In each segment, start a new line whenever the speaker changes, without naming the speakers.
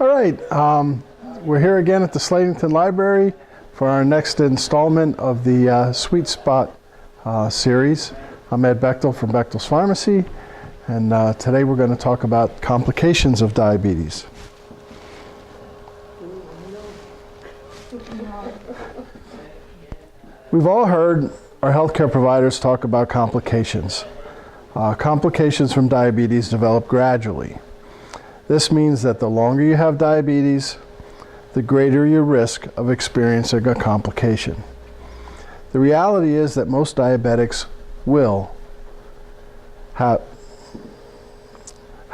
All right, we're here again at the Slatington Library for our next installment of the Sweet Spot series. I'm Ed Bechtel from Bechtel's Pharmacy, and today we're going to talk about complications of diabetes. We've all heard our healthcare providers talk about complications. Complications from diabetes develop gradually. This means that the longer you have diabetes, the greater your risk of experiencing a complication. The reality is that most diabetics will have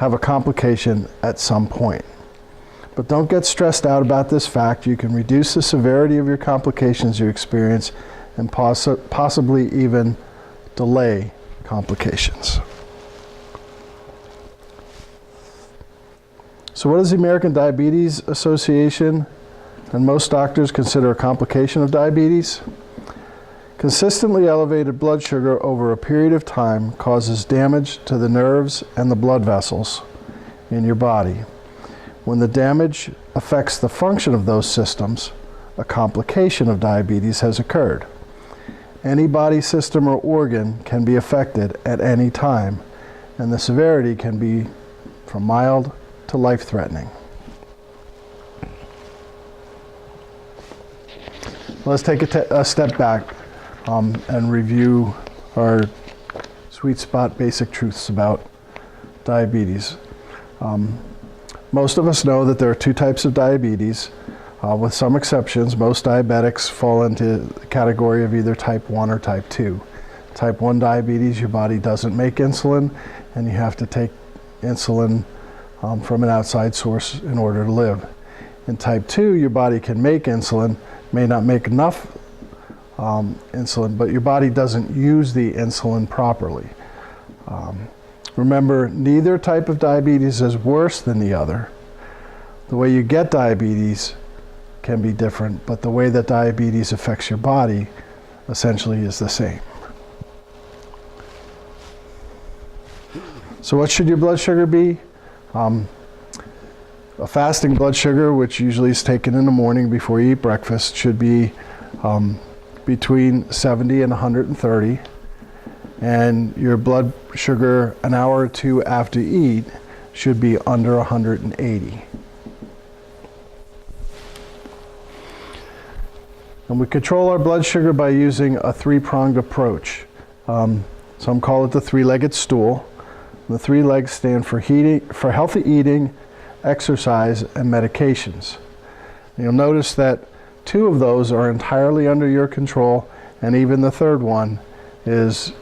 a complication at some point. But don't get stressed out about this fact. You can reduce the severity of your complications you experience and possibly even delay complications. So what does the American Diabetes Association and most doctors consider a complication of diabetes? Consistently elevated blood sugar over a period of time causes damage to the nerves and the blood vessels in your body. When the damage affects the function of those systems, a complication of diabetes has occurred. Any body system or organ can be affected at any time, and the severity can be from mild to life-threatening. Let's take a step back and review our Sweet Spot basic truths about diabetes. Most of us know that there are two types of diabetes. With some exceptions, most diabetics fall into the category of either type 1 or type 2. Type 1 diabetes, your body doesn't make insulin, and you have to take insulin from an outside source in order to live. In type 2, your body can make insulin, may not make enough insulin, but your body doesn't use the insulin properly. Remember, neither type of diabetes is worse than the other. The way you get diabetes can be different, but the way that diabetes affects your body essentially is the same. So what should your blood sugar be? A fasting blood sugar, which usually is taken in the morning before you eat breakfast, should be between 70 and 130. And your blood sugar an hour or two after you eat should be under 180. And we control our blood sugar by using a three-pronged approach. Some call it the three-legged stool. The three legs stand for healthy eating, exercise, and medications. You'll notice that two of those are entirely under your control, and even the third one is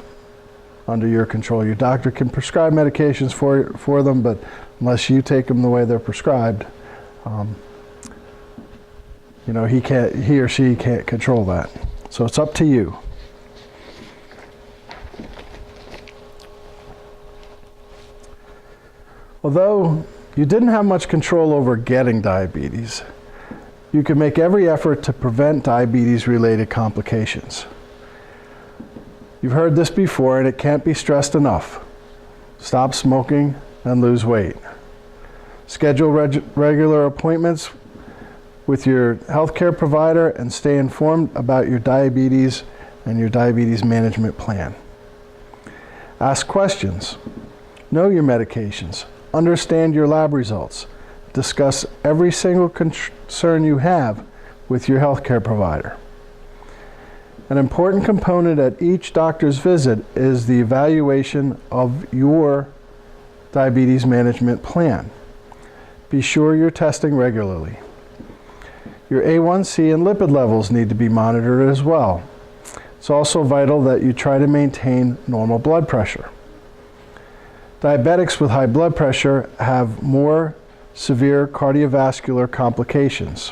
under your control. Your doctor can prescribe medications for them, but unless you take them the way they're prescribed, he or she can't control that. So it's up to you. Although you didn't have much control over getting diabetes, you can make every effort to prevent diabetes-related complications. You've heard this before, and it can't be stressed enough. Stop smoking and lose weight. Schedule regular appointments with your healthcare provider and stay informed about your diabetes and your diabetes management plan. Ask questions. Know your medications. Understand your lab results. Discuss every single concern you have with your healthcare provider. An important component at each doctor's visit is the evaluation of your diabetes management plan. Be sure you're testing regularly. Your A1C and lipid levels need to be monitored as well. It's also vital that you try to maintain normal blood pressure. Diabetics with high blood pressure have more severe cardiovascular complications.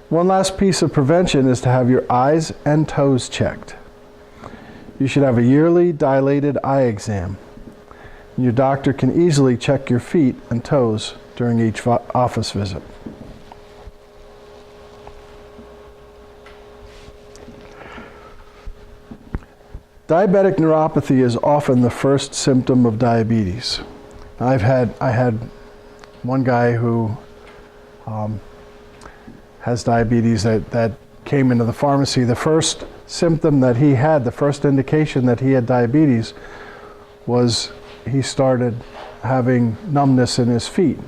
One last piece of prevention is to have your eyes and toes checked. You should have a yearly dilated eye exam. Your doctor can easily check your feet and toes during each office visit. Diabetic neuropathy is often the first symptom of diabetes. I had one guy who has diabetes that came into the pharmacy. The first symptom that he had, the first indication that he had diabetes, was he started having numbness in his feet.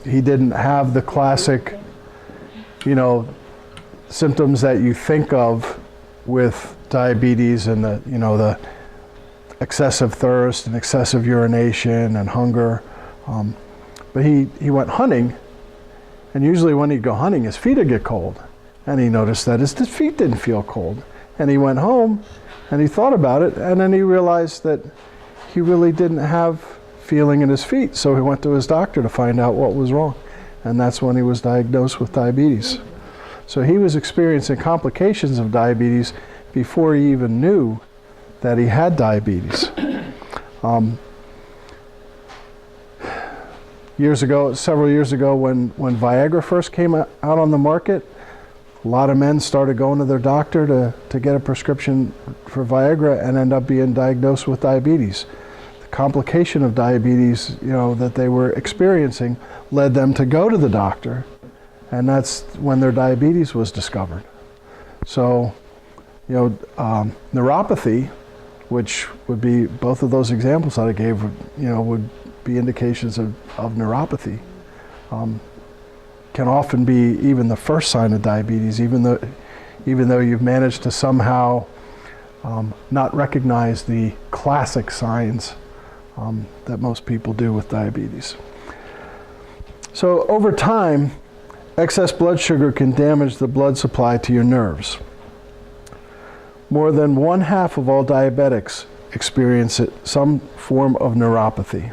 He didn't have the classic, symptoms that you think of with diabetes and the excessive thirst and excessive urination and hunger. But he went hunting, and usually when he'd go hunting, his feet would get cold. And he noticed that his feet didn't feel cold. And he went home and he thought about it, and then he realized that he really didn't have feeling in his feet. So he went to his doctor to find out what was wrong. And that's when he was diagnosed with diabetes. So he was experiencing complications of diabetes before he even knew that he had diabetes. Several years ago, when Viagra first came out on the market, a lot of men started going to their doctor to get a prescription for Viagra and end up being diagnosed with diabetes. The complication of diabetes, that they were experiencing led them to go to the doctor, and that's when their diabetes was discovered. So, neuropathy, which would be both of those examples that I gave, would be indications of neuropathy. Can often be even the first sign of diabetes, even though you've managed to somehow not recognize the classic signs that most people do with diabetes. So over time, excess blood sugar can damage the blood supply to your nerves. More than 1/2 of all diabetics experience some form of neuropathy.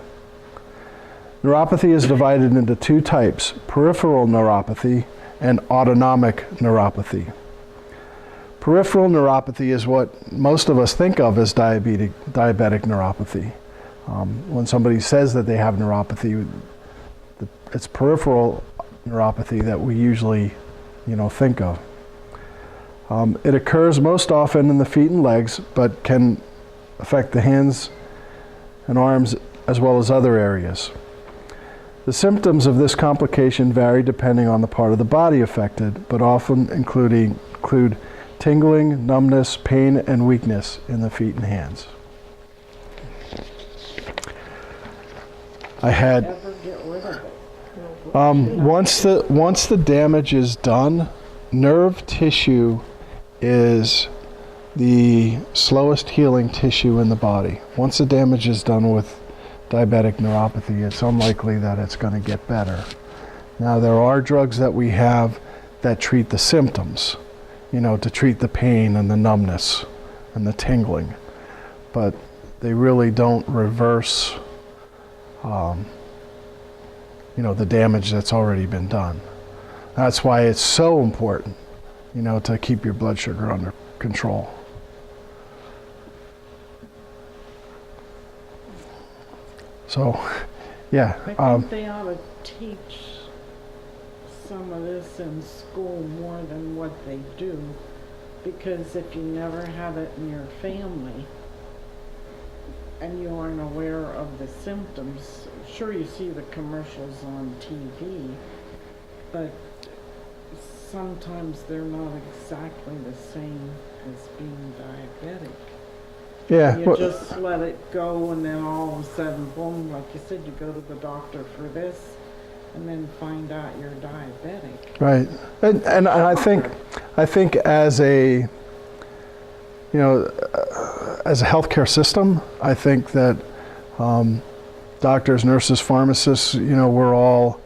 Neuropathy is divided into two types: peripheral neuropathy and autonomic neuropathy. Peripheral neuropathy is what most of us think of as diabetic neuropathy. When somebody says that they have neuropathy, it's peripheral neuropathy that we usually, think of. It occurs most often in the feet and legs, but can affect the hands and arms as well as other areas. The symptoms of this complication vary depending on the part of the body affected, but often include tingling, numbness, pain, and weakness in the feet and hands. I had, once the damage is done, nerve tissue is the slowest healing tissue in the body. Once the damage is done with diabetic neuropathy, it's unlikely that it's going to get better. Now, there are drugs that we have that treat the symptoms, to treat the pain and the numbness and the tingling, but they really don't reverse, the damage that's already been done. That's why it's so important, to keep your blood sugar under control. So, yeah.
I think they ought to teach some of this in school more than what they do, because if you never had it in your family and you aren't aware of the symptoms, sure, you see the commercials on TV, but sometimes they're not exactly the same as being diabetic.
Yeah.
You just let it go, and then all of a sudden, boom, like you said, you go to the doctor for this, and then find out you're diabetic.
Right. And I think as a, as a healthcare system, I think that doctors, nurses, pharmacists, we're all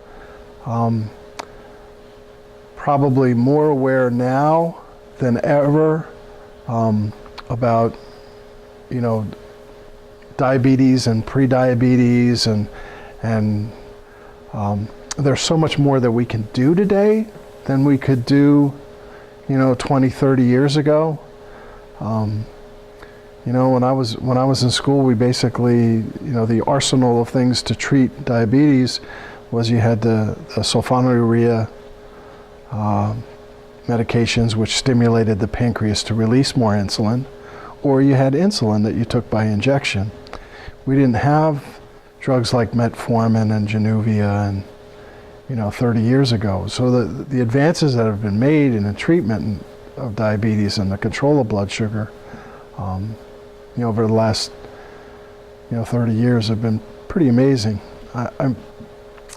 probably more aware now than ever about diabetes and pre-diabetes, and there's so much more that we can do today than we could do 20, 30 years ago. When I was in school, we basically, the arsenal of things to treat diabetes was you had the sulfonylurea medications, which stimulated the pancreas to release more insulin, or you had insulin that you took by injection. We didn't have drugs like metformin and Januvia and 30 years ago. So the advances that have been made in the treatment of diabetes and the control of blood sugar, over the last 30 years have been pretty amazing. I'm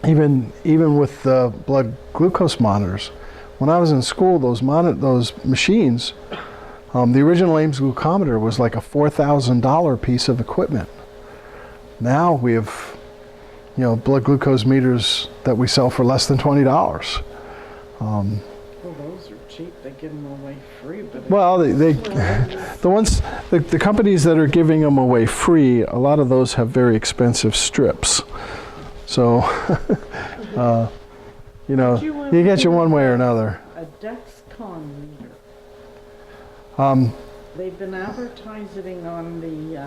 even with the blood glucose monitors. When I was in school, those machines, the original Ames glucometer was like a $4,000 piece of equipment. Now we have, blood glucose meters that we sell for less than $20.
Well, those are cheap. They give them away free. But
Well, the companies that are giving them away free, a lot of those have very expensive strips. So, you get you one way or another.
a Dexcom meter.
Um,
They've been advertising on the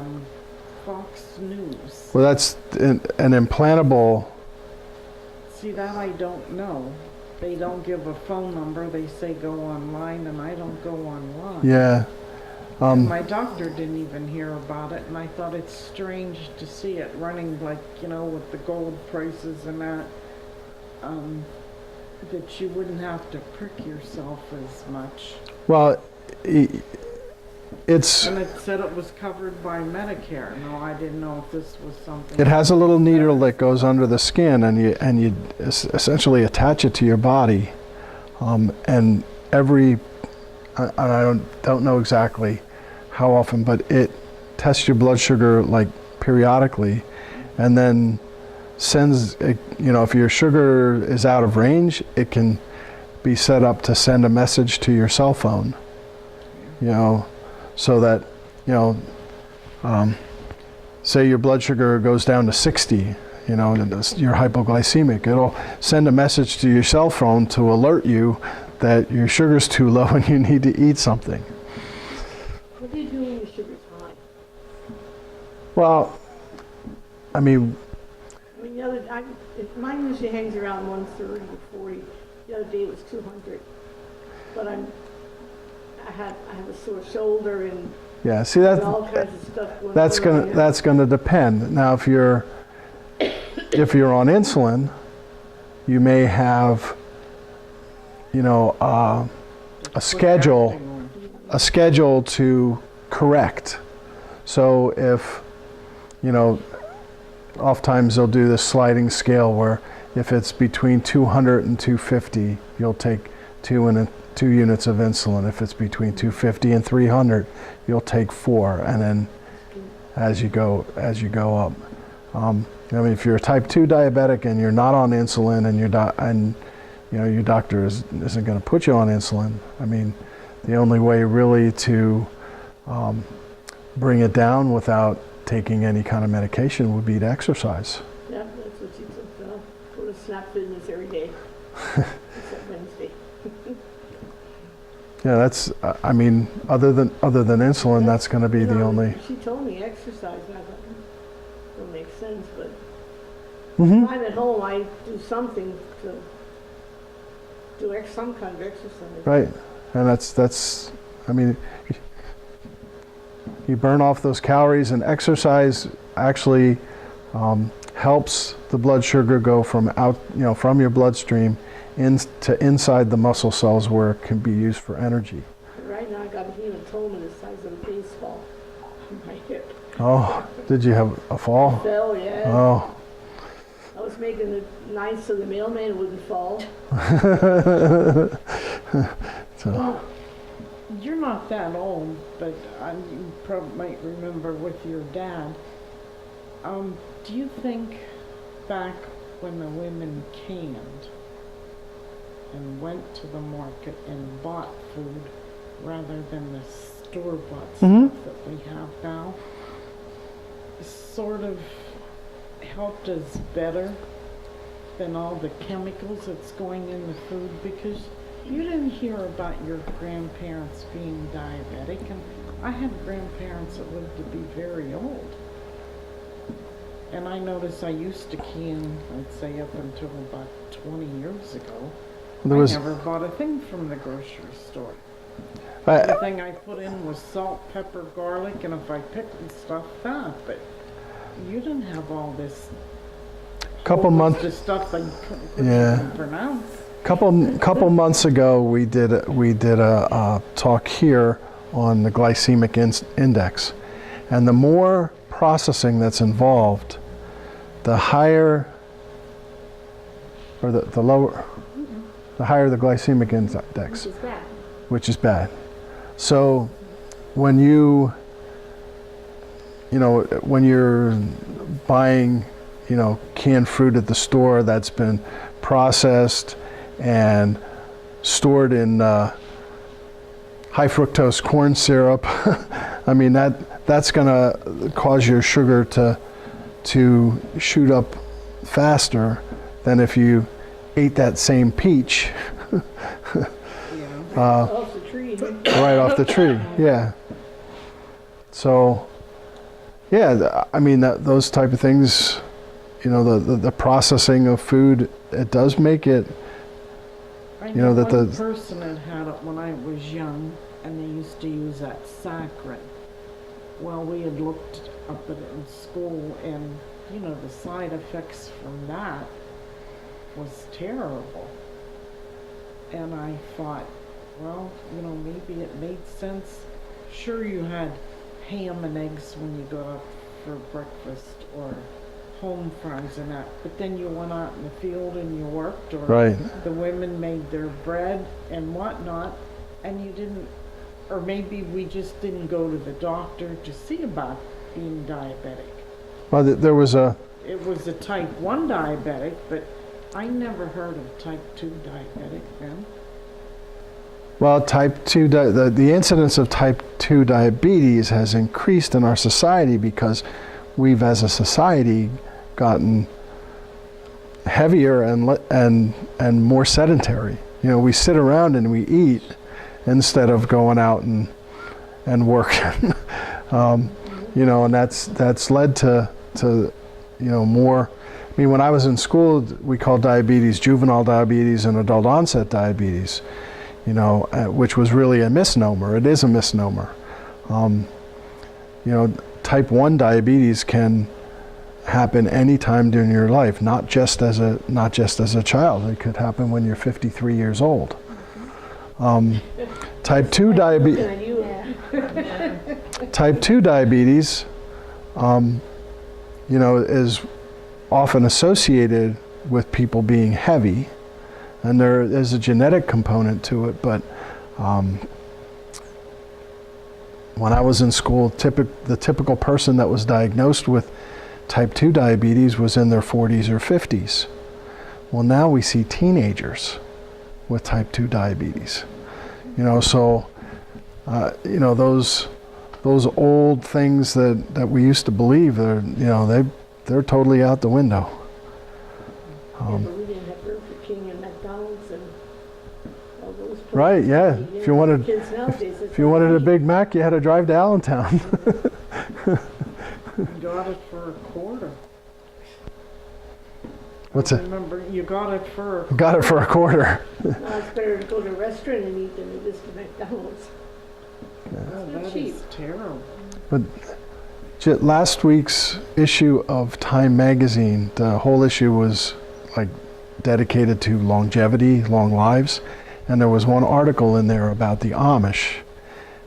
Fox News.
well, that's an implantable.
See, that I don't know. They don't give a phone number. They say go online, and I don't go online.
Yeah.
My doctor didn't even hear about it, and I thought it's strange to see it running like, with the gold prices and that you wouldn't have to prick yourself as much.
Well, it's.
And it said it was covered by Medicare. No, I didn't know if this was something.
It has a little needle that goes under the skin, and you essentially attach it to your body, and every. I don't know exactly how often, but it tests your blood sugar like periodically, and then sends. If your sugar is out of range, it can be set up to send a message to your cell phone. So that say your blood sugar goes down to 60, and you're hypoglycemic. It'll send a message to your cell phone to alert you that your sugar's too low and you need to eat something.
What do you do when your sugar's high?
Well,
mine usually hangs around 130 to 40. The other day it was 200. But I have a sore shoulder and
yeah. See
all kinds of stuff going on.
that's gonna depend. Now, if you're on insulin, you may have a schedule to correct. So if oftentimes they'll do this sliding scale where if it's between 200 and 250, you'll take 2 units of insulin. If it's between 250 and 300, you'll take 4, and then as you go up. If you're a type 2 diabetic and you're not on insulin and your doctor isn't going to put you on insulin, the only way really to bring it down without taking any kind of medication would be to exercise.
Yeah, that's what she took. Go to Snap Fitness every day. Except Wednesday.
Yeah, that's. Other than insulin, that's going to be the only.
She told me exercise, and I thought, that makes sense. But
Mm-hmm.
when I'm at home, I do something to do some kind of exercise.
Right, and that's. You burn off those calories, and exercise actually helps the blood sugar go from from your bloodstream into inside the muscle cells where it can be used for energy.
Right now I got a hematoma the size of a baseball on my hip.
Oh, did you have a fall?
Fell, yeah.
Oh.
I was making it nice so the mailman wouldn't fall.
So.
You're not that old, but you probably might remember with your dad. Do you think back when the women canned and went to the market and bought food rather than the store-bought
Mm-hmm.
stuff that we have now, sort of helped us better than all the chemicals that's going in the food? Because you didn't hear about your grandparents being diabetic, and I had grandparents that lived to be very old. And I noticed I used to can, I'd say up until about 20 years ago. I never bought a thing from the grocery store. The thing I put in was salt, pepper, garlic, and if I picked and stuff, that. But you didn't have all this
Couple
whole
months.
list of stuff that you couldn't
Yeah.
even pronounce.
Couple months ago, we did a talk here on the glycemic index, and the more processing that's involved, the higher, or the lower, the higher the glycemic index,
Which is bad.
which is bad. So when you know, when you're buying, you know, canned fruit at the store that's been processed and stored in high fructose corn syrup, I mean that's gonna cause your sugar to shoot up faster than if you ate that same peach
Yeah.
Off the tree.
right off the tree. Yeah. So, yeah, I mean those type of things, you know, the processing of food, it does make it.
I
You know, that
one
the-
person had had it when I was young, and they used to use that saccharin. Well, we had looked up at it in school, and you know, the side effects from that was terrible. And I thought, well, you know, maybe it made sense. Sure, you had ham and eggs when you got up for breakfast, or home fries and that, but then you went out in the field and you worked, or
Right.
the women made their bread and whatnot, and you didn't, or maybe we just didn't go to the doctor to see about being diabetic.
Well, there was a.
It was a type 1 diabetic, but I never heard of type 2 diabetic then.
Well, type 2, the incidence of type 2 diabetes has increased in our society because we've, as a society, gotten heavier and more sedentary. You know, we sit around and we eat instead of going out and working. You know, and that's led to you know, more. I mean, when I was in school, we called diabetes juvenile diabetes and adult onset diabetes. You know, which was really a misnomer. It is a misnomer. You know, type 1 diabetes can happen anytime during your life, not just as a child. It could happen when you're 53 years old. Type 2 diabetes.
Looking at you.
Type 2 diabetes, you know, is often associated with people being heavy, and there is a genetic component to it, but when I was in school, the typical person that was diagnosed with type 2 diabetes was in their 40s or 50s. Well, now we see teenagers with type 2 diabetes. You know, so you know, those old things that we used to believe, they're totally out the window.
Yeah, but we didn't have Burger King and McDonald's and all those places.
Right, yeah.
You
If you
know,
wanted-
kids nowadays, it's
If you wanted a
like,
Big Mac, you had to drive to Allentown.
You got it for a quarter.
What's
I
it?
remember you got it for a
Got it for a quarter.
well, it's better to go to a restaurant and eat than it is to McDonald's.
Oh,
not
that
cheap.
is terrible.
Last week's issue of Time magazine, the whole issue was like dedicated to longevity, long lives, and there was one article in there about the Amish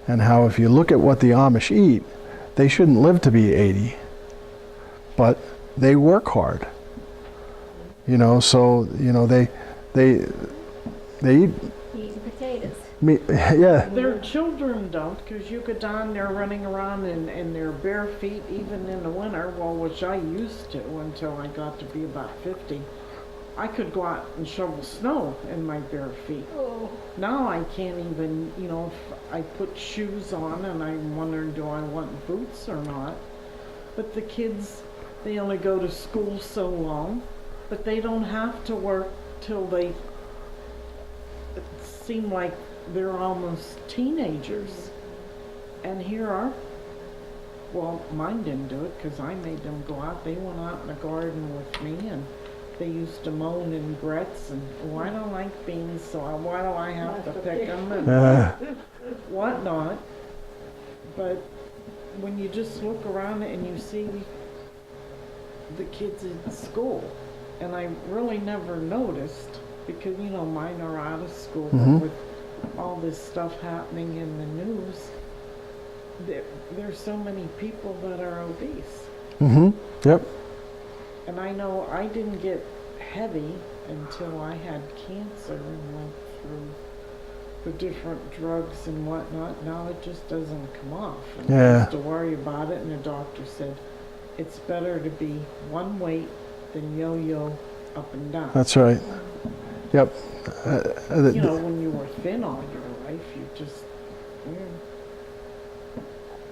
and how if you look at what the Amish eat, they shouldn't live to be 80, but they work hard. You know, so you know they eat
Eating potatoes.
meat. Yeah,
Their children don't, because you go down there running around in their bare feet, even in the winter, well, which I used to until I got to be about 50. I could go out and shovel snow in my bare feet.
Oh,
Now I can't even, you know, if I put shoes on and I'm wondering, do I want boots or not? But the kids, they only go to school so long, but they don't have to work till they seem like they're almost teenagers. And here are, well, mine didn't do it because I made them go out. They went out in the garden with me, and they used to moan and regrets and, oh, I don't like beans, so why do I have to pick them and whatnot. But when you just look around and you see the kids in school. And I really never noticed because, you know, mine are out of school
Mhm.
with all this stuff happening in the news. There's so many people that are obese.
Mm-hmm. Yep.
And I know I didn't get heavy until I had cancer and went through the different drugs and whatnot. Now it just doesn't come off. And I
Yeah.
used to worry about it, and the doctor said it's better to be one weight than yo-yo up and down.
That's right. Yep.
You know, when you were thin all your life, you just,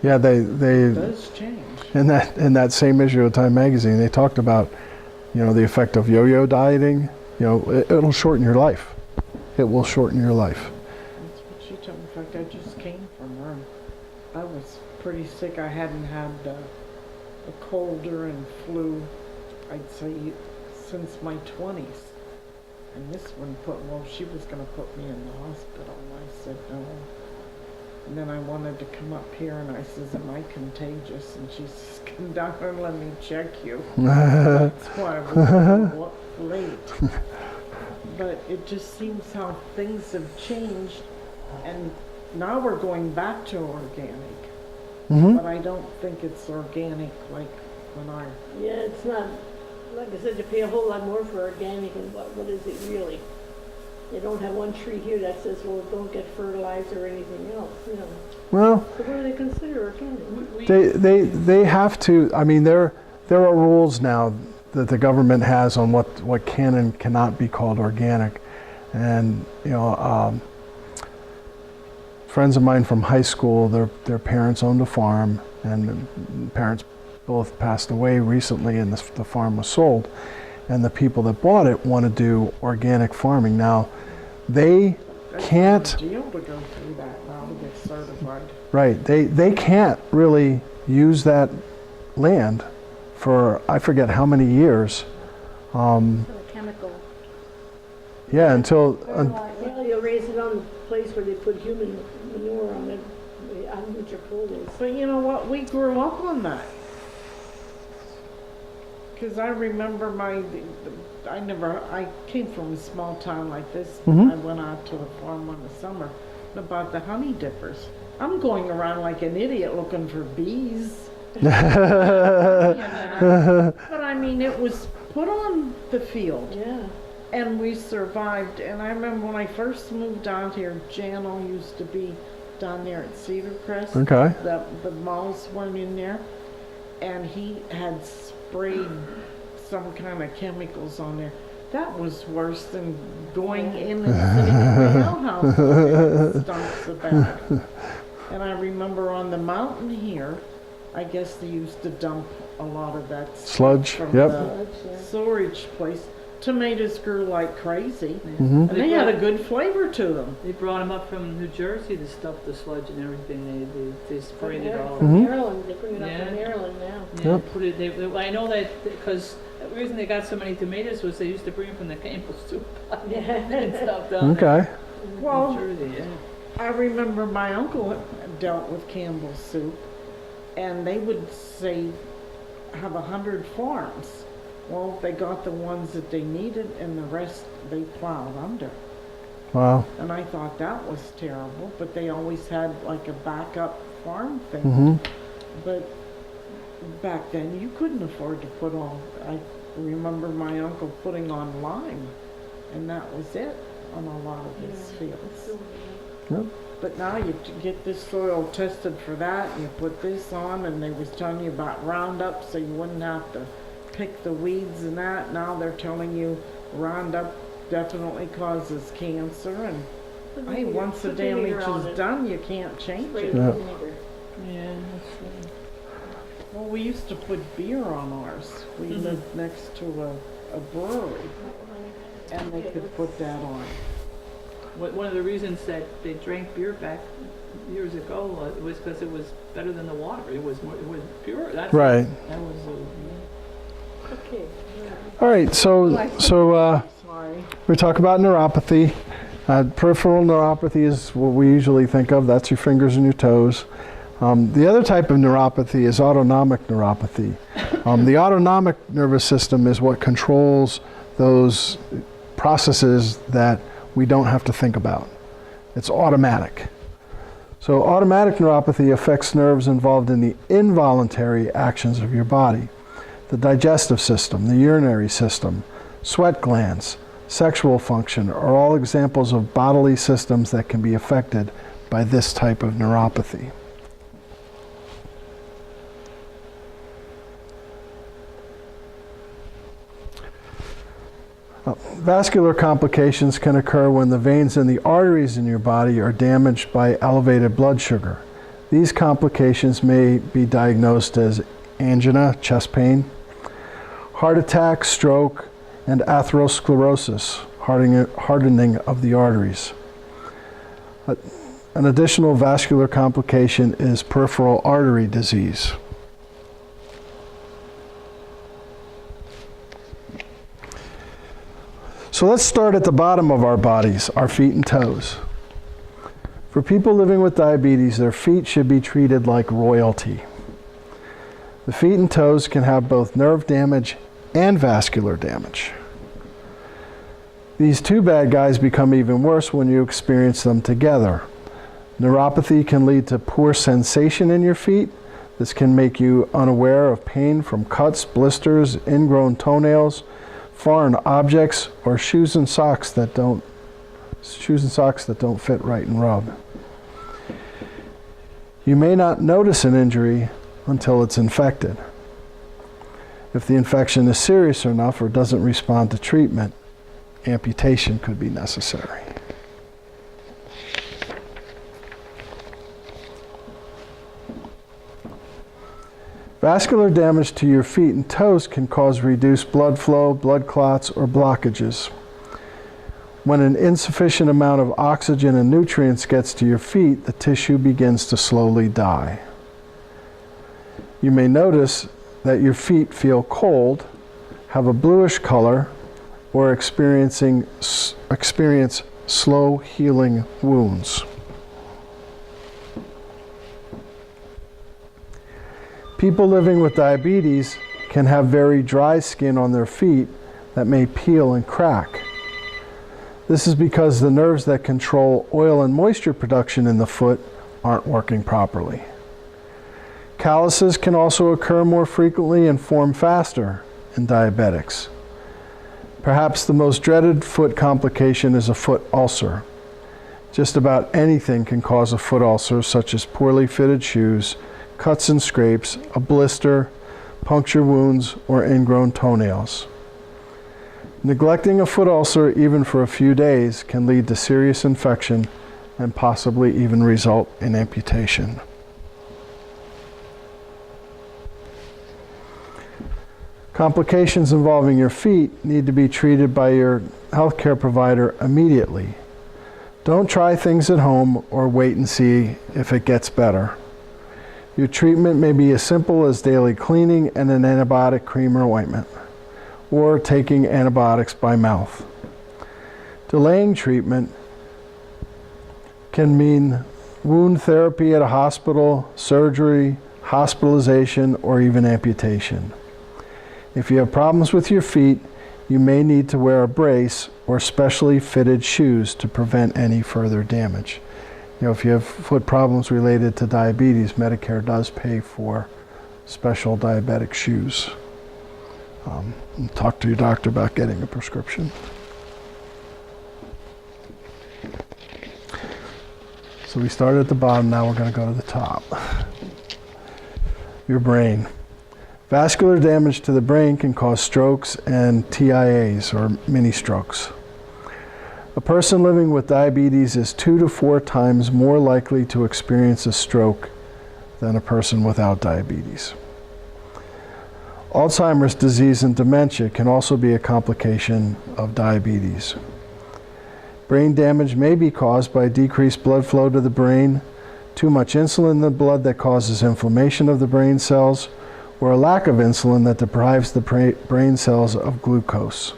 Yeah,
it
they
does change.
in that same issue of Time Magazine, they talked about, you know, the effect of yo-yo dieting. You know, it'll shorten your life. It will shorten your life.
That's what she told me. In fact, I just came from her. I was pretty sick. I hadn't had a cold or and flu, I'd say, since my 20s. And this one she was going to put me in the hospital. And I said no. And then I wanted to come up here and I says, am I contagious? And she says, come down and let me check you. That's why I was late. But it just seems how things have changed. And now we're going back to organic.
Mm-hmm.
But I don't think it's organic like when I...
Yeah, it's not, like I said, you pay a whole lot more for organic, and what is it really? They don't have one tree here that says, well, don't get fertilizer or anything else, you know.
Well,
So what do they consider organic?
they have to. I mean, there are rules now that the government has on what can and cannot be called organic, and you know, friends of mine from high school, their parents owned a farm, and the parents both passed away recently, and the farm was sold, and the people that bought it want to do organic farming now. They can't.
That's a deal to go through that now to get certified.
Right. They can't really use that land for I forget how many years.
Chemical.
Yeah, until
Well, you'll raise it on the place where they put human manure on it. I don't know what your cold is.
But you know what? We grew up on that. Because I remember I came from a small town like this.
Mhm.
I went out to the farm in the summer about the honey dippers. I'm going around like an idiot looking for bees. But I mean, it was put on the field.
Yeah.
And we survived. And I remember when I first moved out here, Jano used to be down there at Cedar Crest.
Okay.
The malls weren't in there. And he had sprayed some kind of chemicals on there. That was worse than going in and sitting in the outhouse. It stunk so bad. And I remember on the mountain here, I guess they used to dump a lot of that
Sludge,
from
yep.
the storage place. Tomatoes grew like crazy,
Mhm.
and they had a good flavor to them.
They brought them up from New Jersey to stuff the sludge and everything. They sprayed it all.
From
Mhm.
Maryland, they bring it up
Yeah.
from Maryland now.
Yeah,
Yep.
put it. I know that because the reason they got so many tomatoes was they used to bring them from the Campbell's soup
Yeah.
and stuff down there.
Okay.
Well,
New Jersey, yeah.
I remember my uncle dealt with Campbell's soup, and they would say have 100 farms. Well, they got the ones that they needed, and the rest they plowed under.
Wow.
And I thought that was terrible, but they always had like a backup farm thing.
Mhm.
But back then, you couldn't afford to put on. I remember my uncle putting on lime, and that was it on a lot of his fields.
Yep.
But now you get this soil tested for that, and you put this on, and they was telling you about Roundup, so you wouldn't have to pick the weeds and that. Now they're telling you Roundup definitely causes cancer, and hey, once the damage is done, you can't change it.
Yeah.
Yeah, that's right.
Well, we used to put beer on ours. We lived next to a brewery, and they could put that on.
One of the reasons that they drank beer back years ago was because it was better than the water. It was pure. That's
Right.
That was.
Okay.
All right. So
Sorry.
we talk about neuropathy. Peripheral neuropathy is what we usually think of. That's your fingers and your toes. The other type of neuropathy is autonomic neuropathy. The autonomic nervous system is what controls those processes that we don't have to think about. It's automatic. So automatic neuropathy affects nerves involved in the involuntary actions of your body. The digestive system, the urinary system, sweat glands, sexual function are all examples of bodily systems that can be affected by this type of neuropathy. Vascular complications can occur when the veins and the arteries in your body are damaged by elevated blood sugar. These complications may be diagnosed as angina, chest pain, heart attack, stroke, and atherosclerosis, hardening of the arteries. An additional vascular complication is peripheral artery disease. So let's start at the bottom of our bodies, our feet and toes. For people living with diabetes, their feet should be treated like royalty. The feet and toes can have both nerve damage and vascular damage. These two bad guys become even worse when you experience them together. Neuropathy can lead to poor sensation in your feet. This can make you unaware of pain from cuts, blisters, ingrown toenails, foreign objects, or shoes and socks that don't fit right and rub. You may not notice an injury until it's infected. If the infection is serious enough or doesn't respond to treatment, amputation could be necessary. Vascular damage to your feet and toes can cause reduced blood flow, blood clots, or blockages. When an insufficient amount of oxygen and nutrients gets to your feet, the tissue begins to slowly die. You may notice that your feet feel cold, have a bluish color, or experience slow healing wounds. People living with diabetes can have very dry skin on their feet that may peel and crack. This is because the nerves that control oil and moisture production in the foot aren't working properly. Calluses can also occur more frequently and form faster in diabetics. Perhaps the most dreaded foot complication is a foot ulcer. Just about anything can cause a foot ulcer, such as poorly fitted shoes, cuts and scrapes, a blister, puncture wounds, or ingrown toenails. Neglecting a foot ulcer even for a few days can lead to serious infection and possibly even result in amputation. Complications involving your feet need to be treated by your healthcare provider immediately. Don't try things at home or wait and see if it gets better. Your treatment may be as simple as daily cleaning and an antibiotic cream or ointment, or taking antibiotics by mouth. Delaying treatment can mean wound therapy at a hospital, surgery, hospitalization, or even amputation. If you have problems with your feet, you may need to wear a brace or specially fitted shoes to prevent any further damage. You know, if you have foot problems related to diabetes, Medicare does pay for special diabetic shoes. Talk to your doctor about getting a prescription. So we started at the bottom, now we're going to go to the top. Your brain. Vascular damage to the brain can cause strokes and TIAs, or mini strokes. A person living with diabetes is 2 to 4 times more likely to experience a stroke than a person without diabetes. Alzheimer's disease and dementia can also be a complication of diabetes. Brain damage may be caused by decreased blood flow to the brain, too much insulin in the blood that causes inflammation of the brain cells, or a lack of insulin that deprives the brain cells of glucose.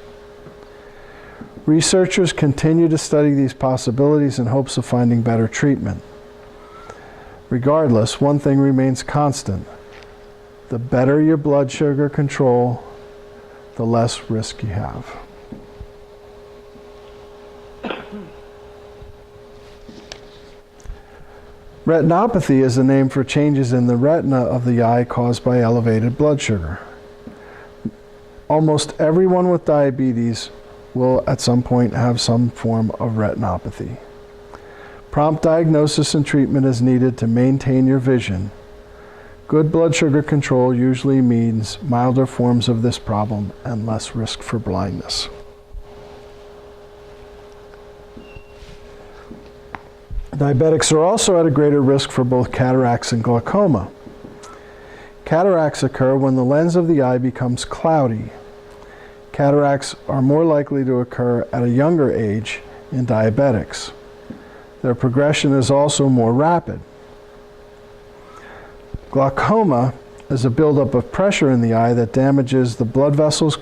Researchers continue to study these possibilities in hopes of finding better treatment. Regardless, one thing remains constant. The better your blood sugar control, the less risk you have. Retinopathy is a name for changes in the retina of the eye caused by elevated blood sugar. Almost everyone with diabetes will at some point have some form of retinopathy. Prompt diagnosis and treatment is needed to maintain your vision. Good blood sugar control usually means milder forms of this problem and less risk for blindness. Diabetics are also at a greater risk for both cataracts and glaucoma. Cataracts occur when the lens of the eye becomes cloudy. Cataracts are more likely to occur at a younger age in diabetics. Their progression is also more rapid. Glaucoma is a buildup of pressure in the eye that damages the blood vessels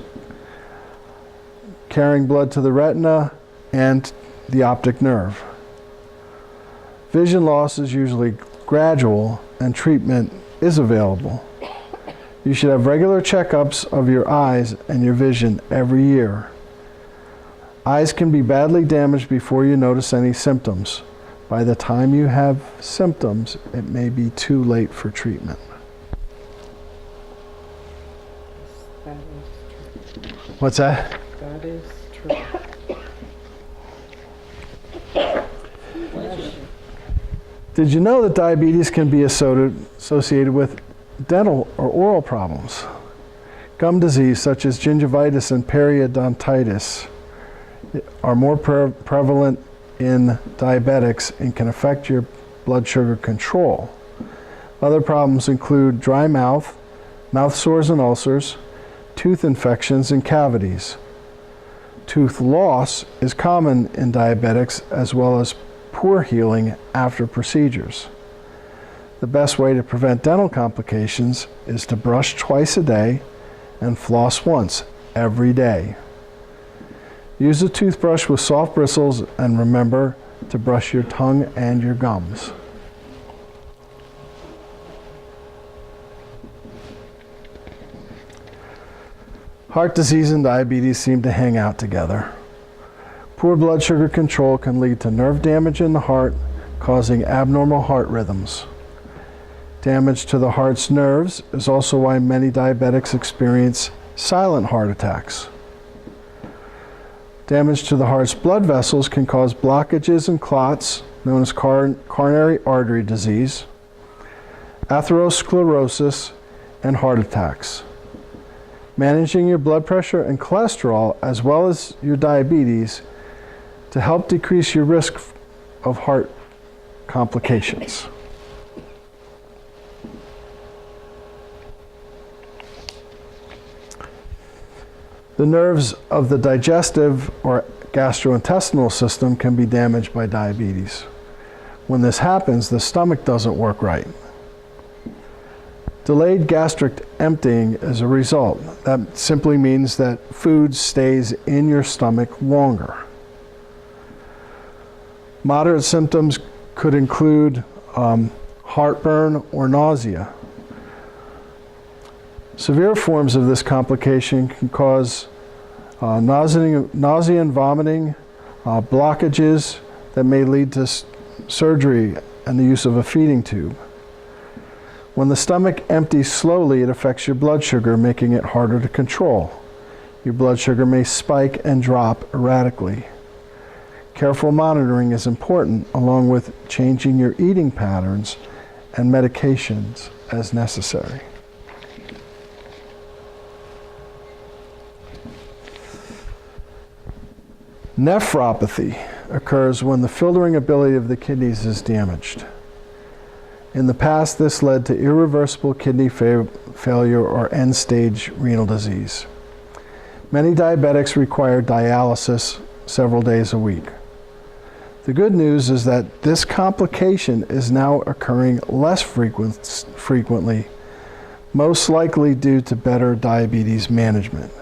carrying blood to the retina and the optic nerve. Vision loss is usually gradual and treatment is available. You should have regular checkups of your eyes and your vision every year. Eyes can be badly damaged before you notice any symptoms. By the time you have symptoms, it may be too late for treatment.
That is true.
What's that?
That is true.
Did you know that diabetes can be associated with dental or oral problems? Gum disease such as gingivitis and periodontitis are more prevalent in diabetics and can affect your blood sugar control. Other problems include dry mouth, mouth sores and ulcers, tooth infections and cavities. Tooth loss is common in diabetics as well as poor healing after procedures. The best way to prevent dental complications is to brush twice a day and floss once every day. Use a toothbrush with soft bristles and remember to brush your tongue and your gums. Heart disease and diabetes seem to hang out together. Poor blood sugar control can lead to nerve damage in the heart, causing abnormal heart rhythms. Damage to the heart's nerves is also why many diabetics experience silent heart attacks. Damage to the heart's blood vessels can cause blockages and clots, known as coronary artery disease, atherosclerosis, and heart attacks. Managing your blood pressure and cholesterol, as well as your diabetes, to help decrease your risk of heart complications. The nerves of the digestive or gastrointestinal system can be damaged by diabetes. When this happens, the stomach doesn't work right. Delayed gastric emptying is a result. That simply means that food stays in your stomach longer. Moderate symptoms could include heartburn or nausea. Severe forms of this complication can cause nausea and vomiting, blockages that may lead to surgery and the use of a feeding tube. When the stomach empties slowly, it affects your blood sugar, making it harder to control. Your blood sugar may spike and drop erratically. Careful monitoring is important, along with changing your eating patterns and medications as necessary. Nephropathy occurs when the filtering ability of the kidneys is damaged. In the past, this led to irreversible kidney failure or end-stage renal disease. Many diabetics require dialysis several days a week. The good news is that this complication is now occurring less frequently, most likely due to better diabetes management.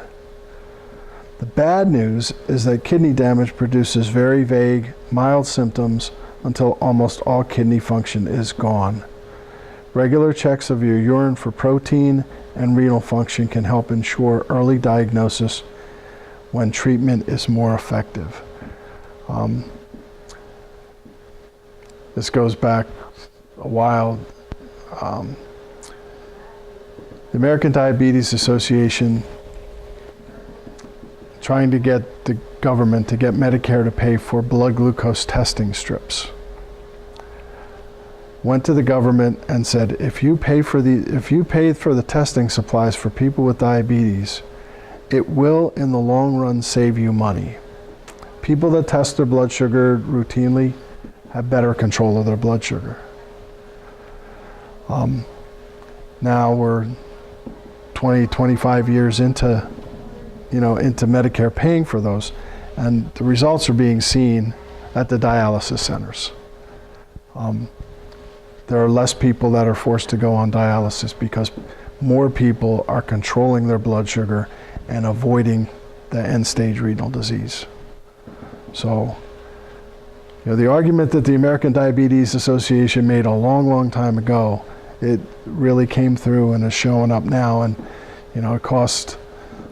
The bad news is that kidney damage produces very vague, mild symptoms until almost all kidney function is gone Regular checks of your urine for protein and renal function can help ensure early diagnosis when treatment is more effective. This goes back a while. The American Diabetes Association trying to get the government to get Medicare to pay for blood glucose testing strips. Went to the government and said, if you pay for the testing supplies for people with diabetes, it will in the long run save you money. People that test their blood sugar routinely have better control of their blood sugar. Now we're 20, 25 years into Medicare paying for those, and the results are being seen at the dialysis centers. There are less people that are forced to go on dialysis because more people are controlling their blood sugar and avoiding the end-stage renal disease. So, the argument that the American Diabetes Association made a long, long time ago, it really came through and is showing up now, and it costs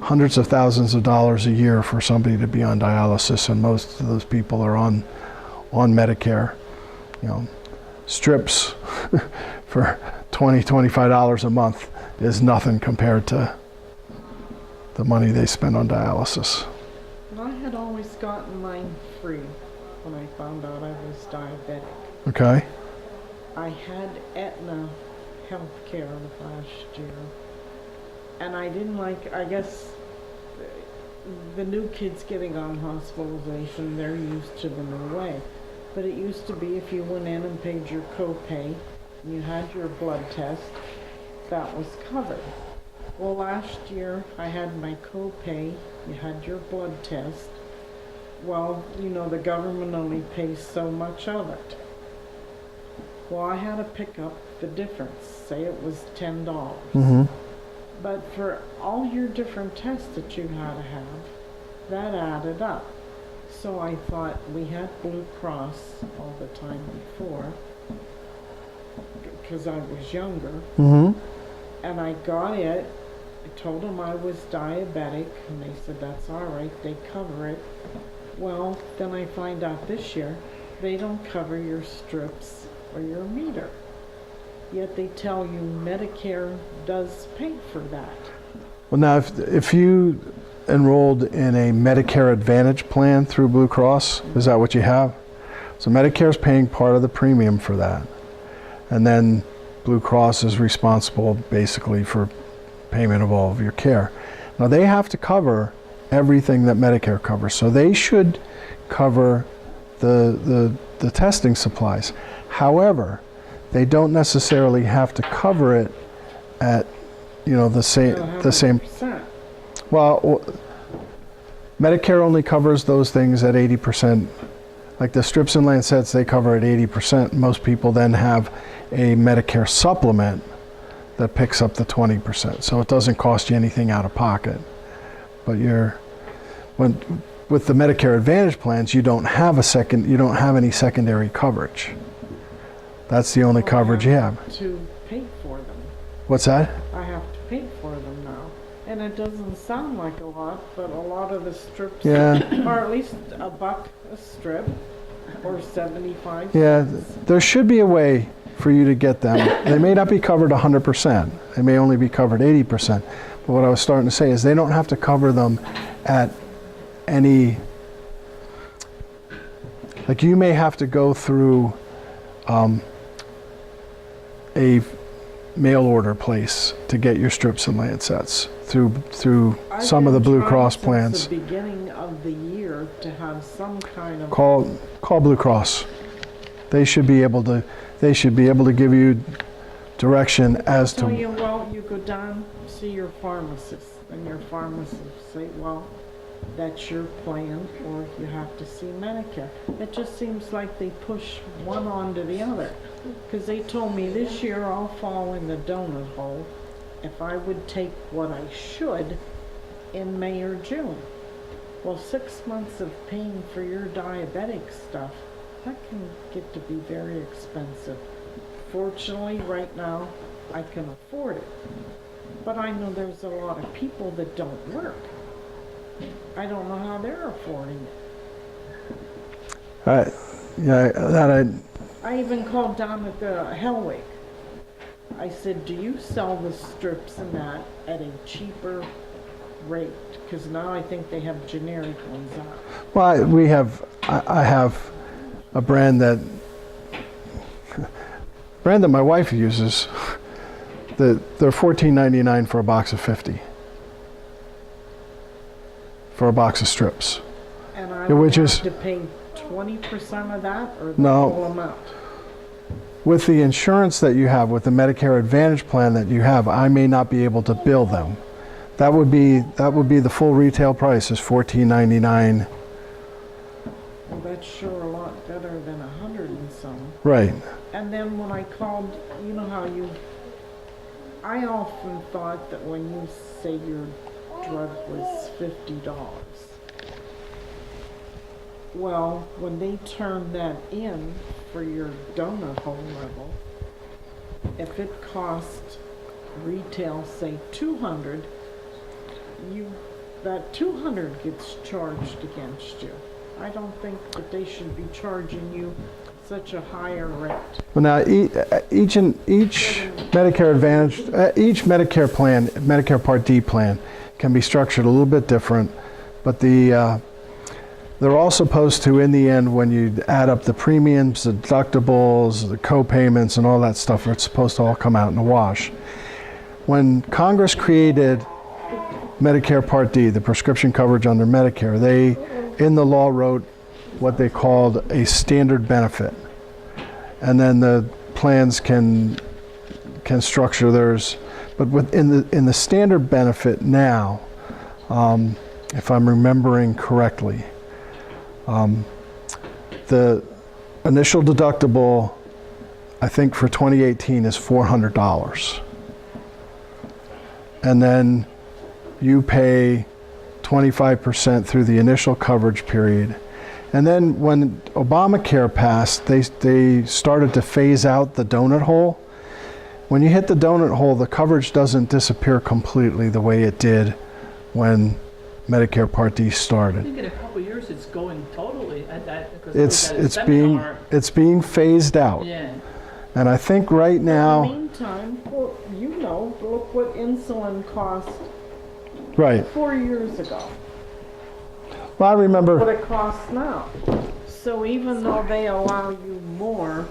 hundreds of thousands of dollars a year for somebody to be on dialysis, and most of those people are on Medicare. Strips for $20, $25 a month is nothing compared to the money they spend on dialysis.
I had always gotten mine free when I found out I was diabetic.
Okay.
I had Aetna healthcare last year, and I didn't I guess the new kids getting on hospitalization, they're used to the new way. But it used to be if you went in and paid your copay, you had your blood test, that was covered. Well, last year I had my copay, you had your blood test. Well, the government only pays so much of it. Well, I had to pick up the difference, say it was $10.
Mm-hmm.
But for all your different tests that you had to have, that added up. So I thought, we had Blue Cross all the time before, because I was younger,
Mm-hmm.
and I got it. I told them I was diabetic, and they said, that's all right, they cover it. Well, then I find out this year, they don't cover your strips or your meter. Yet they tell you Medicare does pay for that.
Well, now, if you enrolled in a Medicare Advantage plan through Blue Cross, is that what you have? So Medicare's paying part of the premium for that. And then Blue Cross is responsible basically for payment of all of your care. Now they have to cover everything that Medicare covers. So they should cover the testing supplies. However, they don't necessarily have to cover it at the same.
100%.
Well, Medicare only covers those things at 80%. Like the strips and lancets, they cover at 80%. Most people then have a Medicare supplement that picks up the 20%. So it doesn't cost you anything out of pocket. But with the Medicare Advantage plans, you don't have any secondary coverage. That's the only coverage you have.
To pay for them.
What's that?
I have to pay for them now. And it doesn't sound like a lot, but a lot of the strips
Yeah.
are at least $1 a strip or 75
Yeah,
cents.
there should be a way for you to get them. They may not be covered 100%. They may only be covered 80%. But what I was starting to say is they don't have to cover them at any, like you may have to go through a mail order place to get your strips and lancets through
I've
some of the
been
Blue
trying
Cross
since
plans.
the beginning of the year to have some kind of.
Call Blue Cross. They should be able to give you direction as
Tell
to.
you, well, you go down, see your pharmacist, and your pharmacist say, well, that's your plan, or you have to see Medicare. It just seems like they push one onto the other. Because they told me this year I'll fall in the donut hole if I would take what I should in May or June. Well, 6 months of paying for your diabetic stuff, that can get to be very expensive Fortunately, right now, I can afford it. But I know there's a lot of people that don't work. I don't know how they're affording it.
Yeah, that
I even called down at the Hellwig. I said, do you sell the strips and that at a cheaper rate? Because now I think they have generic ones out.
well, I have a brand that my wife uses. They're $14.99 for a box of 50. For a box of strips.
And I
Yeah,
would
which
have
is-
to pay 20% of that or the
No.
whole amount?
With the insurance that you have, with the Medicare Advantage plan that you have, I may not be able to bill them. That would be the full retail price is $14.99.
Well, that's sure a lot better than 100 and some.
Right.
And then when I called, you know how I often thought that when you say your drug was $50, well, when they turn that in for your donut hole level, if it cost retail, say 200, that 200 gets charged against you. I don't think that they should be charging you such a higher rate.
Well, now each Medicare Advantage, each Medicare plan, Medicare Part D plan, can be structured a little bit different, but they're all supposed to, in the end, when you add up the premiums, the deductibles, the co-payments, and all that stuff, it's supposed to all come out in a wash. When Congress created Medicare Part D, the prescription coverage under Medicare, they, in the law, wrote what they called a standard benefit. And then the plans can structure theirs. But in the standard benefit now, if I'm remembering correctly, the initial deductible, I think for 2018 is $400. And then you pay 25% through the initial coverage period. And then when Obamacare passed, they started to phase out the donut hole. When you hit the donut hole, the coverage doesn't disappear completely the way it did when Medicare Part D
I
started.
think in a couple of years it's going totally at that. 'Cause I was at a
It's being phased out.
Yeah.
And I think right
In the
now,
meantime, well, look what insulin cost
right.
4 years ago.
Well, I
What
remember,
it costs now. So even though they allow you more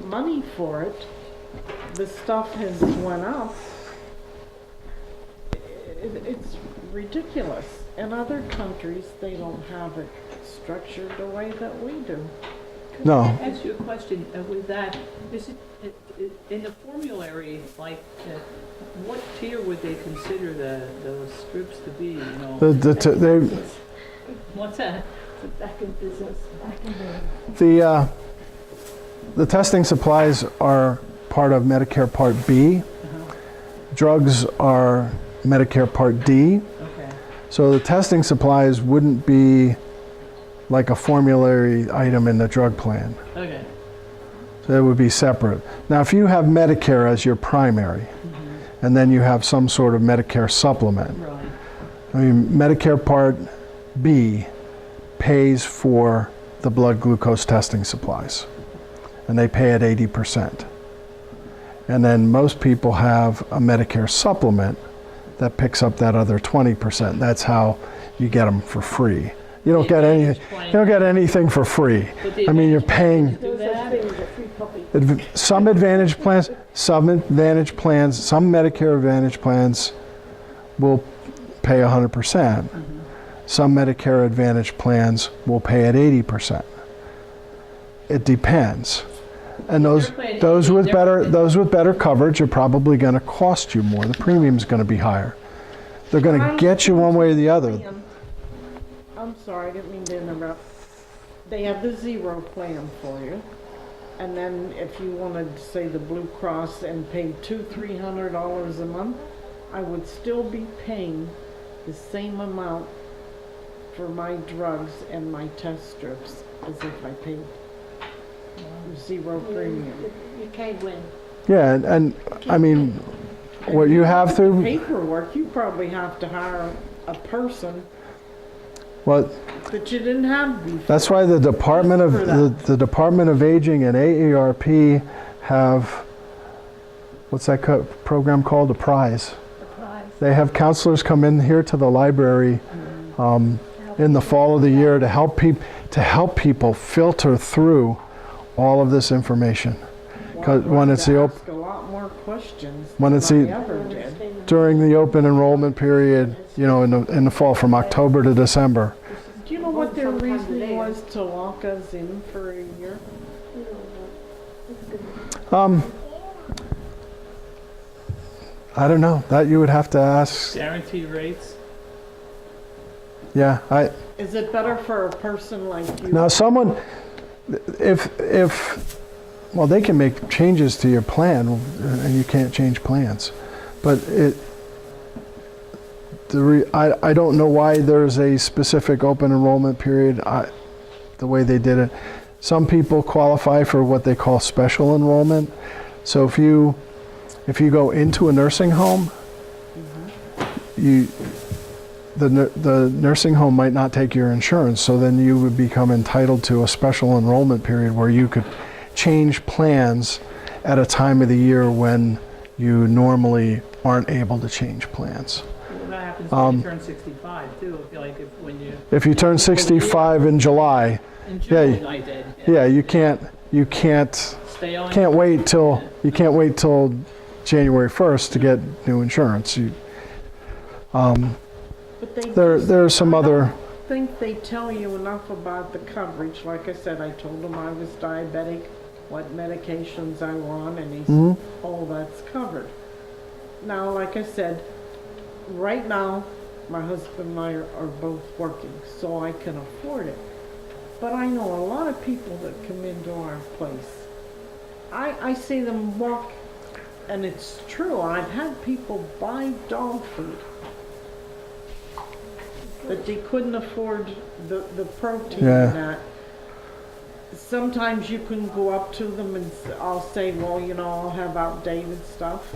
money for it, the stuff has went up. It's ridiculous. In other countries, they don't have it structured the way that we do.
no,
I ask you a question with that. Is it in the formulary, like, what tier would they consider those strips to be, you know? What's that?
Back in business, back in the.
The testing supplies are part of Medicare Part B. Drugs are Medicare Part D.
Okay.
So the testing supplies wouldn't be like a formulary item in the drug plan.
Okay.
So it would be separate. Now, if you have Medicare as your primary, and then you have some sort of Medicare supplement,
Right.
I mean, Medicare Part B pays for the blood glucose testing supplies, and they pay at 80%. And then most people have a Medicare supplement that picks up that other 20%. That's how you get them for free. You don't get anything for free. I mean, you're paying
There's such thing as a free puppy.
some Advantage plans, some Medicare Advantage plans will pay 100%. Some Medicare Advantage plans will pay at 80%. It depends. And those with better coverage are probably going to cost you more. The premium's going to be higher. They're going to get you one way or the other.
I'm sorry, I didn't mean to interrupt. They have the zero plan for you. And then if you wanted to say the Blue Cross and paid $200-300 a month, I would still be paying the same amount for my drugs and my test strips as if I paid zero premium.
You can't win.
Yeah, and I mean, what you have through,
Paperwork, you probably have to hire a person
well,
that you didn't have before.
that's why the Department of,
For that.
the Department of Aging and AARP have, what's that program called? A prize.
Surprise.
They have counselors come in here to the library in the fall of the year to help people filter through all of this information. 'Cause when it's the
ask a lot more questions
when it's
than
the-
I ever did.
during the open enrollment period, you know, in the fall from October to December.
Do you know what their
Sometimes
reasoning
it is.
was to lock us in for a year?
I don't know. That you would have to ask.
Guaranteed rates?
Yeah,
Is it better for a person like you?
now someone, if well, they can make changes to your plan, and you can't change plans, but I don't know why there's a specific open enrollment period. The way they did it, some people qualify for what they call special enrollment. So if you go into a nursing home, the nursing home might not take your insurance, so then you would become entitled to a special enrollment period where you could change plans at a time of the year when you normally aren't able to change plans.
Well, that happens when you turn 65 too, when you,
If you turn 65 in July,
in
Yeah,
June I did.
yeah, you can't
Stay on.
wait till January 1st to get new insurance.
But they
There's some other.
I think they tell you enough about the coverage. Like I said, I told him I was diabetic, what medications I were on, and he said, oh, that's covered. Now, like I said, right now, my husband and I are both working, so I can afford it. But I know a lot of people that come into our place. I see them walk, and it's true, I've had people buy dog food that they couldn't afford the protein
Yeah.
in that. Sometimes you can go up to them and I'll say, well, you know, I'll have outdated stuff.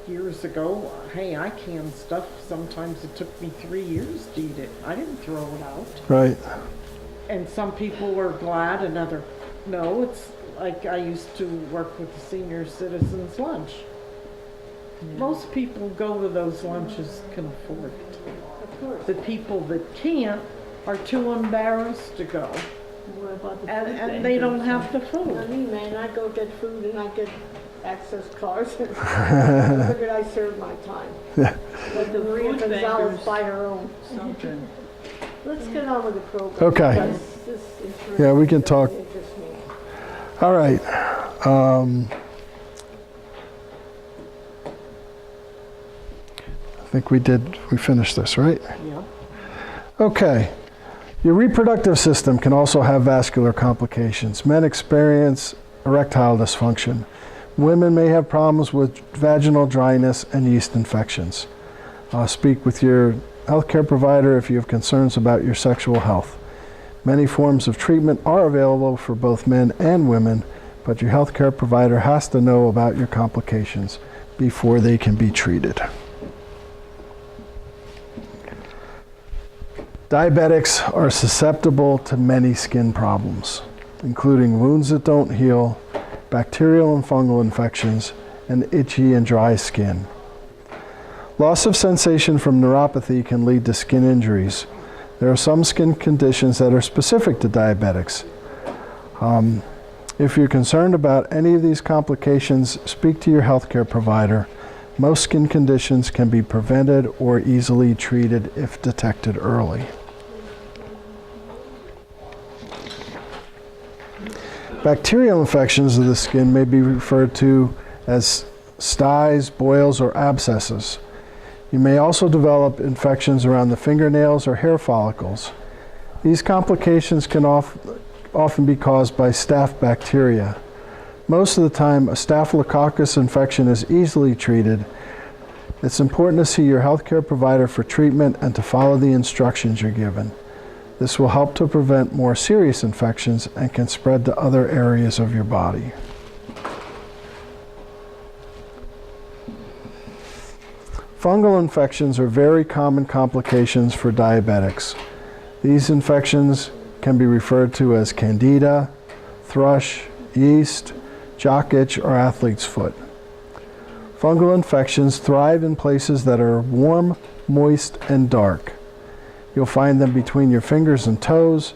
Years ago, hey, I canned stuff. Sometimes it took me 3 years to eat it. I didn't throw it out.
Right.
And some people were glad, and other, no, it's like I used to work with the senior citizens lunch. Most people go to those lunches can afford it.
Of course.
The people that can't are too embarrassed to go,
What about the food
and they don't have the
Not
food.
me, man. I go get food and I get access cards. I figured I served my time. Let the Maria
food
Gonzalez
bankers-
buy her own.
Something.
Let's get on with the program.
Okay.
because this interests
Yeah, we
me,
can talk.
it interests me.
All right. I think we finished this, right?
Yeah.
Okay. Your reproductive system can also have vascular complications. Men experience erectile dysfunction. Women may have problems with vaginal dryness and yeast infections. Speak with your healthcare provider if you have concerns about your sexual health. Many forms of treatment are available for both men and women, but your healthcare provider has to know about your complications before they can be treated. Diabetics are susceptible to many skin problems, including wounds that don't heal, bacterial and fungal infections, and itchy and dry skin. Loss of sensation from neuropathy can lead to skin injuries. There are some skin conditions that are specific to diabetics. If you're concerned about any of these complications, speak to your healthcare provider. Most skin conditions can be prevented or easily treated if detected early. Bacterial infections of the skin may be referred to as styes, boils, or abscesses. You may also develop infections around the fingernails or hair follicles. These complications can often be caused by staph bacteria. Most of the time, a staphylococcus infection is easily treated. It's important to see your healthcare provider for treatment and to follow the instructions you're given. This will help to prevent more serious infections and can spread to other areas of your body. Fungal infections are very common complications for diabetics. These infections can be referred to as candida, thrush, yeast, jock itch, or athlete's foot. Fungal infections thrive in places that are warm, moist, and dark. You'll find them between your fingers and toes,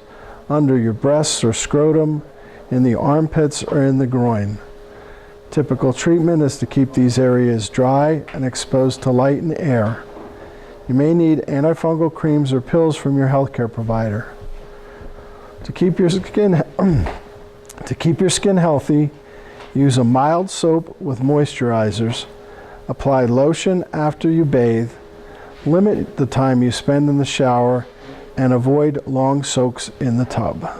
under your breasts or scrotum, in the armpits, or in the groin. Typical treatment is to keep these areas dry and exposed to light and air. You may need antifungal creams or pills from your healthcare provider. To keep your skin healthy, use a mild soap with moisturizers. Apply lotion after you bathe. Limit the time you spend in the shower and avoid long soaks in the tub.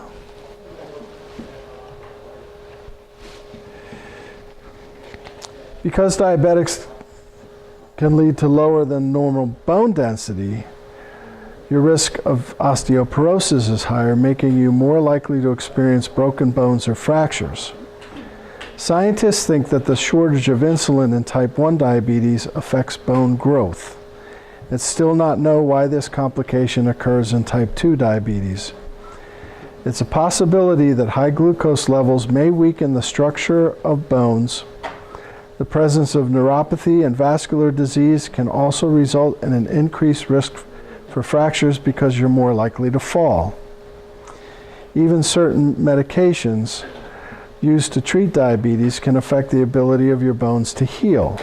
Because diabetics can lead to lower than normal bone density, your risk of osteoporosis is higher, making you more likely to experience broken bones or fractures. Scientists think that the shortage of insulin in type 1 diabetes affects bone growth. It's still not known why this complication occurs in type 2 diabetes. It's a possibility that high glucose levels may weaken the structure of bones. The presence of neuropathy and vascular disease can also result in an increased risk for fractures because you're more likely to fall. Even certain medications used to treat diabetes can affect the ability of your bones to heal.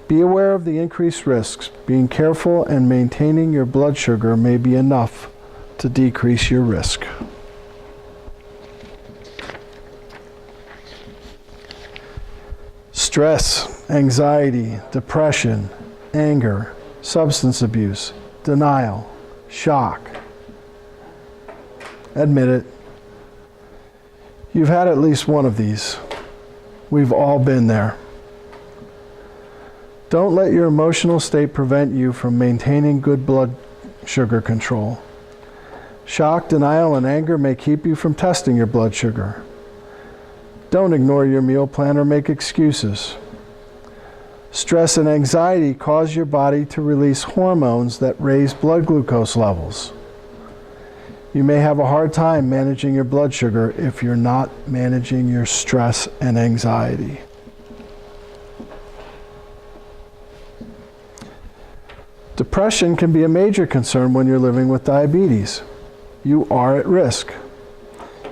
Be aware of the increased risks. Being careful and maintaining your blood sugar may be enough to decrease your risk. Stress, anxiety, depression, anger, substance abuse, denial, shock. Admit it. You've had at least one of these. We've all been there. Don't let your emotional state prevent you from maintaining good blood sugar control. Shock, denial, and anger may keep you from testing your blood sugar. Don't ignore your meal plan or make excuses. Stress and anxiety cause your body to release hormones that raise blood glucose levels. You may have a hard time managing your blood sugar if you're not managing your stress and anxiety. Depression can be a major concern when you're living with diabetes. You are at risk.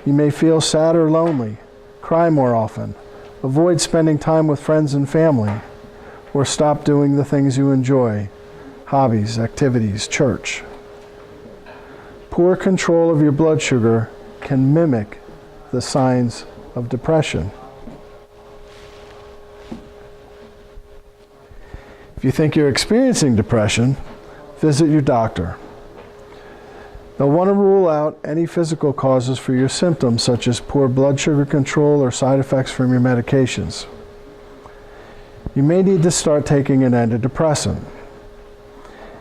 You may feel sad or lonely, cry more often, avoid spending time with friends and family, or stop doing the things you enjoy, hobbies, activities, church. Poor control of your blood sugar can mimic the signs of depression. If you think you're experiencing depression, visit your doctor. They'll want to rule out any physical causes for your symptoms, such as poor blood sugar control or side effects from your medications. You may need to start taking an antidepressant.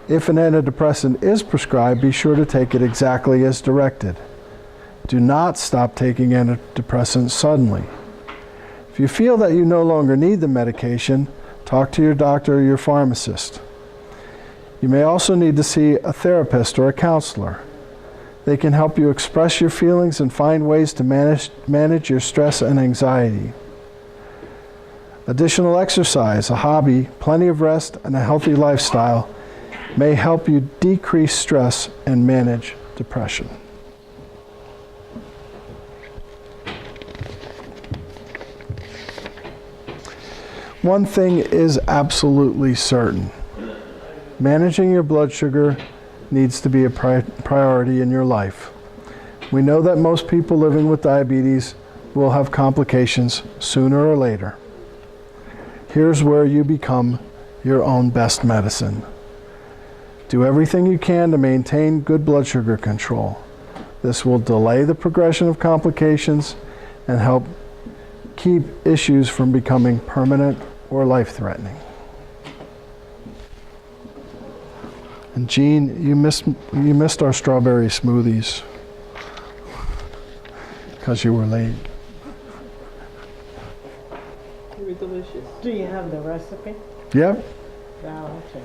If an antidepressant is prescribed, be sure to take it exactly as directed. Do not stop taking antidepressants suddenly. If you feel that you no longer need the medication, talk to your doctor or your pharmacist. You may also need to see a therapist or a counselor. They can help you express your feelings and find ways to manage your stress and anxiety. Additional exercise, a hobby, plenty of rest, and a healthy lifestyle may help you decrease stress and manage depression. One thing is absolutely certain. Managing your blood sugar needs to be a priority in your life. We know that most people living with diabetes will have complications sooner or later. Here's where you become your own best medicine. Do everything you can to maintain good blood sugar control. This will delay the progression of complications and help keep issues from becoming permanent or life-threatening. And Jean, you missed our strawberry smoothies because you were late.
They were delicious.
Do you have the recipe?
Yep.
Yeah, okay.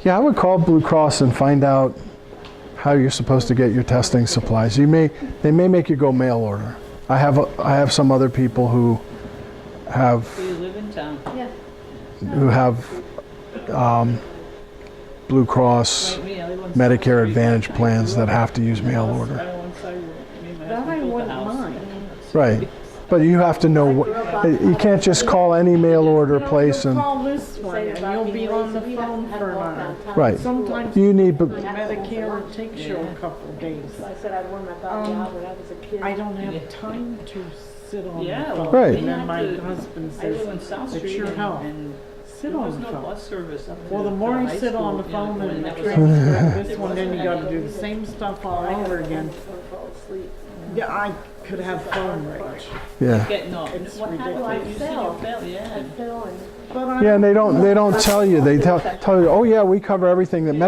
Yeah, I would call Blue Cross and find out how you're supposed to get your testing supplies. They may make you go mail order. I have some other people who have
Do you live in town?
Yeah.
Blue Cross
Like me, I live on
Medicare
South Street.
Advantage plans that have to use mail order.
I don't want to say me and my
That
husband
I
built the
wouldn't
house.
mind.
Right. But you have to know what, you can't just call any mail order place
You'll
and,
call this one and you'll be on the phone for an hour.
right.
Sometimes
You need,
Medicare it takes you a couple days.
I said I'd worn my body out when I was a kid.
I don't have time to sit on the
Yeah,
phone.
Right.
And then my
We had to-
husband
I live on
says,
South
it's
Street
your health.
and
Sit
there
on
was
the
no
phone.
bus service up to
Well, the
to
more you
high
sit on the
school,
phone
when
and
that was-
transcribe this one, then you gotta do the same stuff all over again.
Fall asleep.
Yeah, I could have phone rage.
yeah.
Getting up.
It's
What happened? I
ridiculous.
You see your
fell.
bell, yeah.
I fell and
But I
Yeah, and they don't tell you. They tell you, oh yeah, we cover everything that